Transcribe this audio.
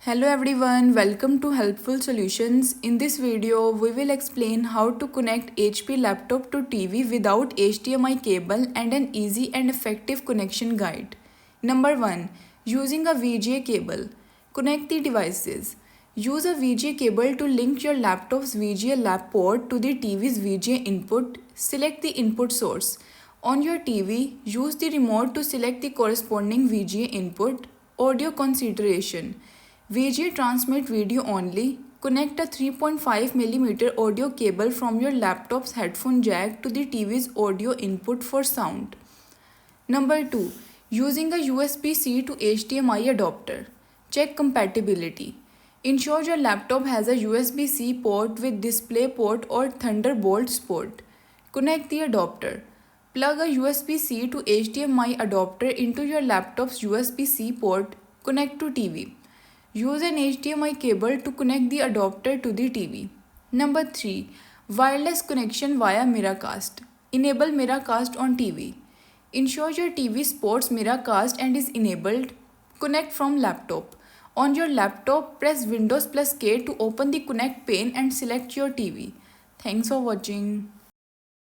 Hello everyone, welcome to Helpful Solutions. In this video, we will explain how to connect HP laptop to TV without HDMI cable and an easy and effective connection guide. Number 1. Using a VGA cable. Connect the devices. Use a VGA cable to link your laptop's VGA lab port to the TV's VGA input. Select the input source. On your TV, use the remote to select the corresponding VGA input. Audio consideration. VGA transmit video only. Connect a 3.5mm audio cable from your laptop's headphone jack to the TV's audio input for sound. Number 2. Using a USB-C to HDMI adapter. Check compatibility. Ensure your laptop has a USB-C port with DisplayPort or Thunderbolt port. Connect the adapter. Plug a USB-C to HDMI adapter into your laptop's USB-C port. Connect to TV. Use an HDMI cable to connect the adapter to the TV. Number 3. Wireless connection via Miracast. Enable Miracast on TV. Ensure your TV supports Miracast and is enabled. Connect from laptop. On your laptop, press Windows plus K to open the connect pane and select your TV. Thanks for watching.